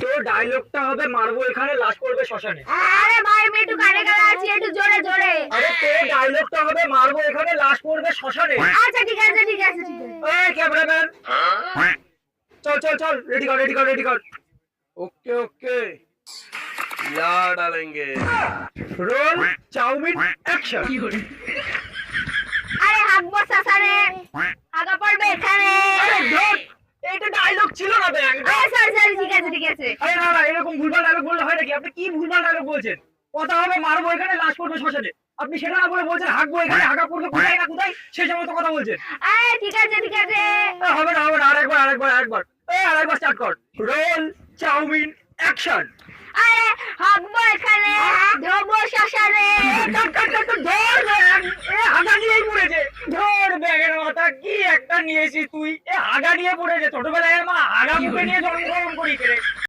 তো ডায়লগটা হবে মারবো এখানে লাশ করবে শ্মশানে। আরে ভাই আমি একটু কানে কানে আছি, একটু জোরে জোরে। আরে তো ডায়লগটা হবে মারবো এখানে লাশ করবে শ্মশানে। আচ্ছা ঠিক আছে ঠিক আছে ঠিক আছে। এই ক্যামেরাম্যান, চল চল চল, রেডি কর রেডি কর রেডি কর। ওকে ওকে, या डालेंगे। Roll chow mein action. আরে হাগবো শ্মশানে, হাগা পড়বে এখানে। আরে ধর, এটা ডায়লগ ছিল না ব্যাং। আরে সরি সরি ঠিক আছে ঠিক আছে। আরে না না, এরকম ভুলভাল ডায়লগ বললে হয় নাকি? আপনি কি ভুলভাল ডায়লগ বলছেন? কথা হবে মারবো এখানে লাশ করবে শ্মশানে, আপনি সেটা না বলে বলছেন হাগবো এখানে হাগা পড়বে কোথায় না কোথায়, সেই সময় তো কথা বলছেন। আরে ঠিক আছে ঠিক আছে। হবে না হবে না, আরেকবার আরেকবার স্টার্ট কর। Roll chow mein action. আরে হাগবো এখানে, ধোবো শ্মশানে। ধর ব্যাগ, এ হাগা নিয়েই পড়েছে। ধর ব্যাগের মাথা, কি একটা নিয়েছিস তুই? এ হাগা নিয়ে পড়েছে। ছোটবেলায় মা হাগা মুখে নিয়ে জন্মগ্রহণ করি রে।